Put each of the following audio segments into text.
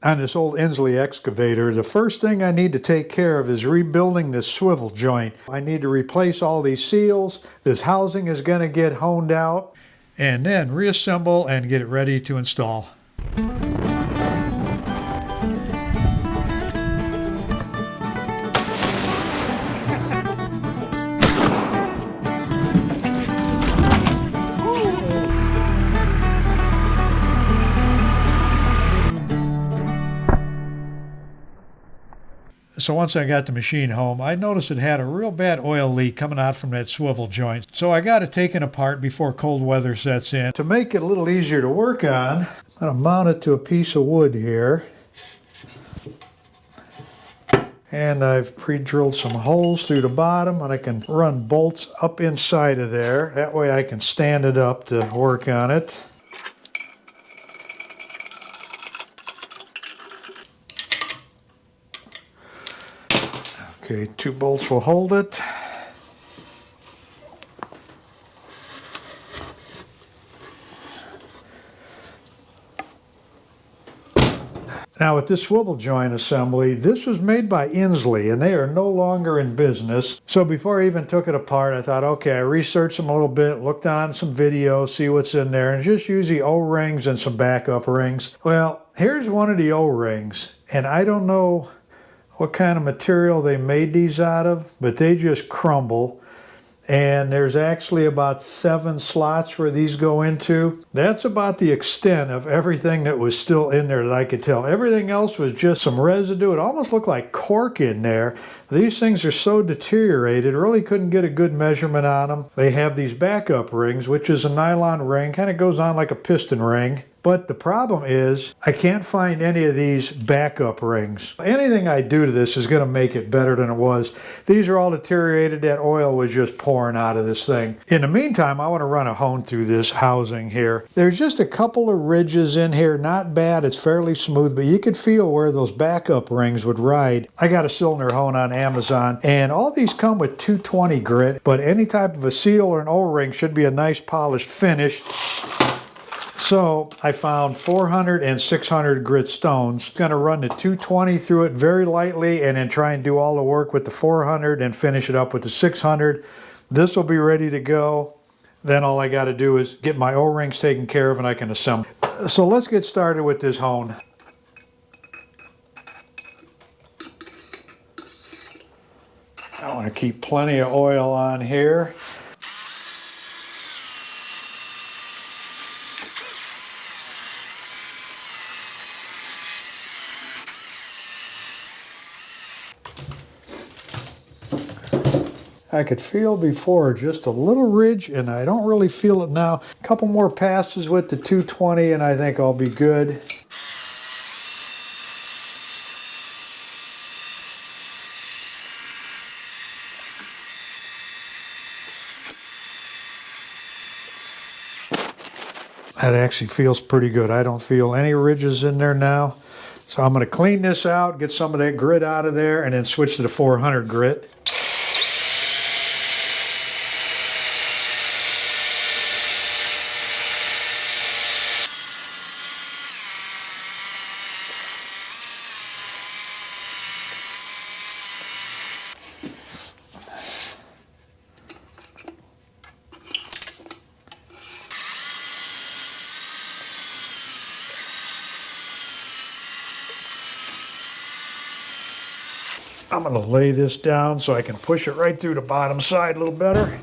On this old Insley excavator, the first thing I need to take care of is rebuilding this swivel joint. I need to replace all these seals. This housing is going to get honed out, and then reassemble and get it ready to install. So once I got the machine home, I noticed it had a real bad oil leak coming out from that swivel joint. So I got it taken apart before cold weather sets in. To make it a little easier to work on, I'm going to mount it to a piece of wood here. And I've pre-drilled some holes through the bottom, and I can run bolts up inside of there. That way I can stand it up to work on it. Okay, 2 bolts will hold it. Now with this swivel joint assembly, this was made by Insley, and they are no longer in business. So before I even took it apart, I thought, okay, I researched them a little bit, looked on some videos, see what's in there, and just use the O-rings and some backup rings. Well, here's one of the O-rings, and I don't know what kind of material they made these out of, but they just crumble. And there's actually about 7 slots where these go into. That's about the extent of everything that was still in there that I could tell. Everything else was just some residue. It almost looked like cork in there. These things are so deteriorated, really couldn't get a good measurement on them. They have these backup rings, which is a nylon ring, kind of goes on like a piston ring. But the problem is, I can't find any of these backup rings. Anything I do to this is going to make it better than it was. These are all deteriorated. That oil was just pouring out of this thing. In the meantime, I want to run a hone through this housing here. There's just a couple of ridges in here. Not bad. It's fairly smooth, but you could feel where those backup rings would ride. I got a cylinder hone on Amazon, and all these come with 220 grit, but any type of a seal or an O-ring should be a nice polished finish. So I found 400 and 600 grit stones. Going to run the 220 through it very lightly and then try and do all the work with the 400 and finish it up with the 600. This will be ready to go. Then all I got to do is get my O-rings taken care of and I can assemble. So let's get started with this hone. I want to keep plenty of oil on here. I could feel before just a little ridge, and I don't really feel it now. A couple more passes with the 220 and I think I'll be good. That actually feels pretty good. I don't feel any ridges in there now. So I'm going to clean this out, get some of that grit out of there, and then switch to the 400 grit. I'm going to lay this down so I can push it right through the bottom side a little better.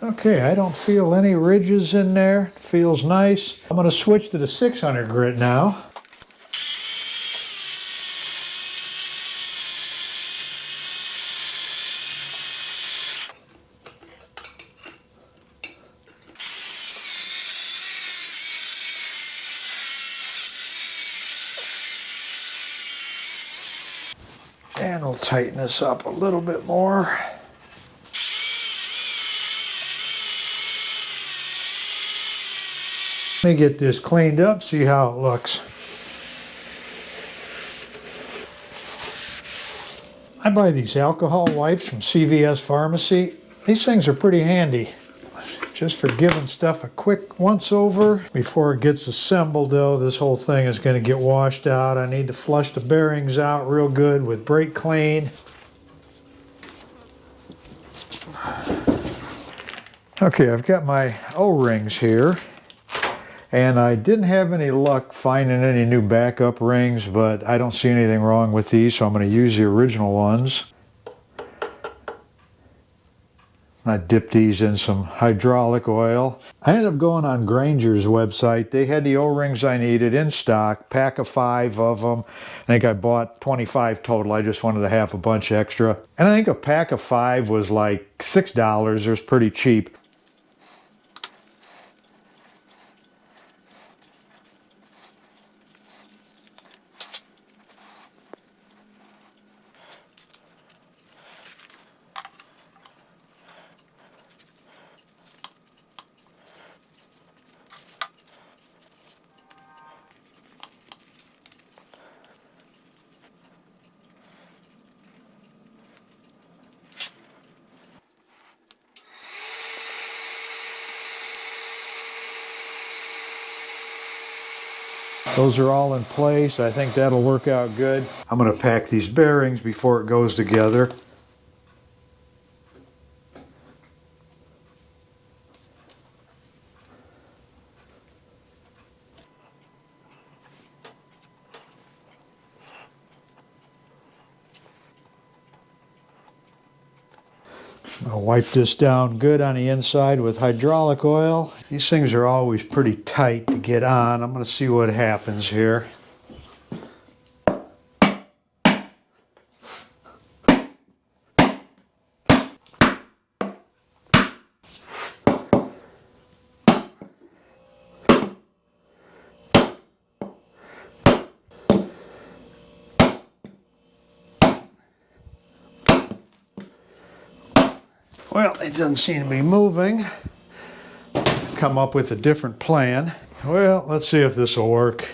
Okay, I don't feel any ridges in there. Feels nice. I'm going to switch to the 600 grit now. I'll tighten this up a little bit more. Let me get this cleaned up, see how it looks. I buy these alcohol wipes from CVS Pharmacy. These things are pretty handy. Just for giving stuff a quick once over. Before it gets assembled though, this whole thing is going to get washed out. I need to flush the bearings out real good with brake clean. Okay, I've got my O-rings here. And I didn't have any luck finding any new backup rings, but I don't see anything wrong with these, so I'm going to use the original ones. I dipped these in some hydraulic oil. I ended up going on Granger's website. They had the O-rings I needed in stock, pack of 5 of them. I think I bought 25 total. I just wanted to have a bunch extra. And I think a pack of 5 was like $6. It was pretty cheap. Those are all in place. I think that'll work out good. I'm going to pack these bearings before it goes together. I'll wipe this down good on the inside with hydraulic oil. These things are always pretty tight to get on. I'm going to see what happens here. Well, it doesn't seem to be moving. Come up with a different plan. Well, let's see if this will work.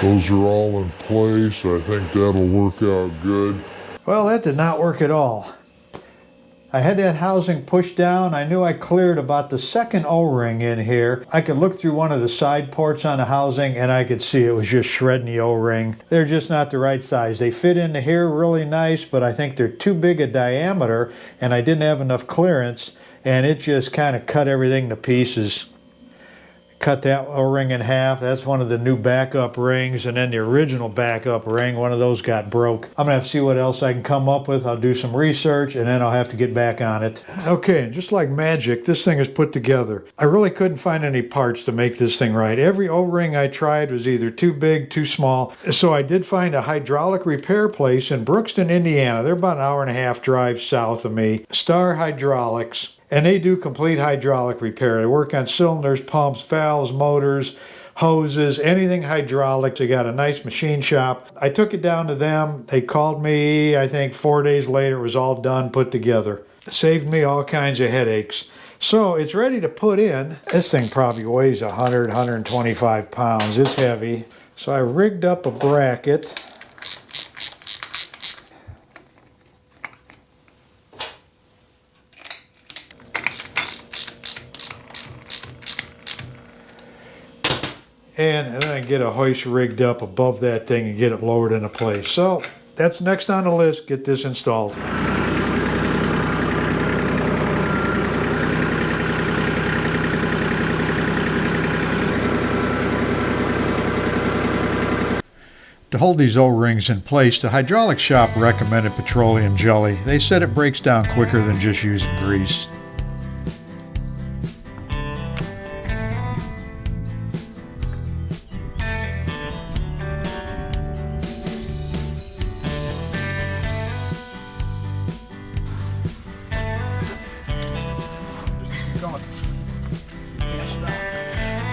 Those are all in place. I think that'll work out good. Well, that did not work at all. I had that housing pushed down. I knew I cleared about the second O-ring in here. I could look through one of the side ports on the housing and I could see it was just shredding the O-ring. They're just not the right size. They fit into here really nice, but I think they're too big a diameter and I didn't have enough clearance and it just kind of cut everything to pieces. Cut that O-ring in half. That's one of the new backup rings, and then the original backup ring, one of those got broke. I'm gonna have to see what else I can come up with. I'll do some research and then I'll have to get back on it. Okay, and just like magic, this thing is put together. I really couldn't find any parts to make this thing right. Every O-ring I tried was either too big, too small. So I did find a hydraulic repair place in Brookston, Indiana. They're about an hour-and-a-half drive south of me. Star Hydraulics. And they do complete hydraulic repair. They work on cylinders, pumps, valves, motors, hoses, anything hydraulic. They got a nice machine shop. I took it down to them. They called me, I think 4 days later. It was all done, put together. It saved me all kinds of headaches. So it's ready to put in. This thing probably weighs 100, 125 pounds. It's heavy. So I rigged up a bracket. And then I get a hoist rigged up above that thing and get it lowered into place. So that's next on the list, get this installed. To hold these O-rings in place, the hydraulic shop recommended petroleum jelly. They said it breaks down quicker than just using grease.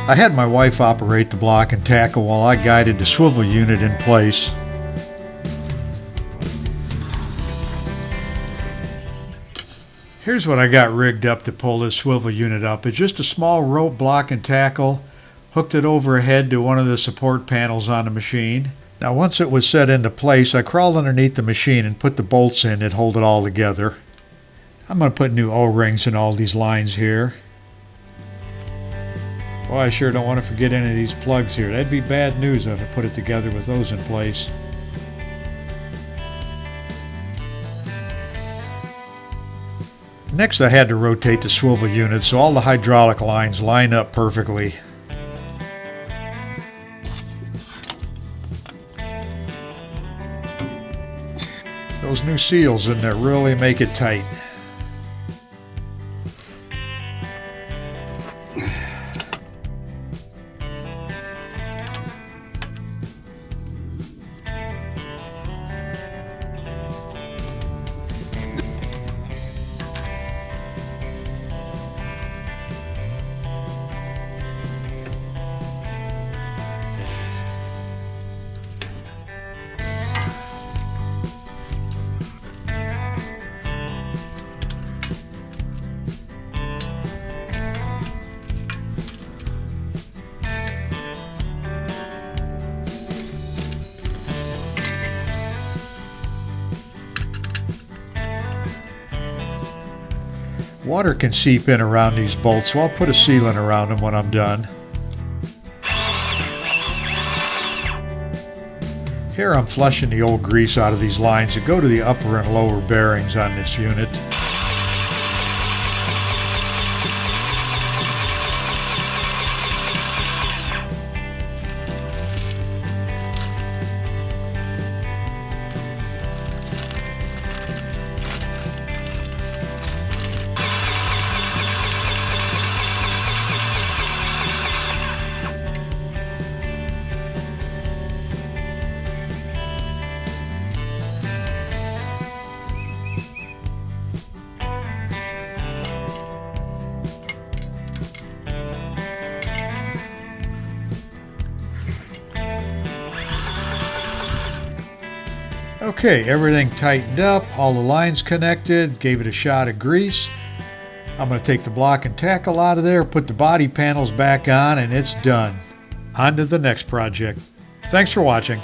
I had my wife operate the block and tackle while I guided the swivel unit in place. Here's what I got rigged up to pull this swivel unit up. It's just a small rope block and tackle. Hooked it overhead to one of the support panels on the machine. Now once it was set into place, I crawled underneath the machine and put the bolts in that hold it all together. I'm going to put new O-rings in all these lines here. Boy, I sure don't want to forget any of these plugs here. That'd be bad news if I put it together with those in place. Next I had to rotate the swivel unit so all the hydraulic lines line up perfectly. Those new seals in there really make it tight. Water can seep in around these bolts, so I'll put a sealant around them when I'm done. Here I'm flushing the old grease out of these lines that go to the upper and lower bearings on this unit. Okay, everything tightened up, all the lines connected, gave it a shot of grease. I'm going to take the block and tackle out of there, put the body panels back on, and it's done. On to the next project. Thanks for watching.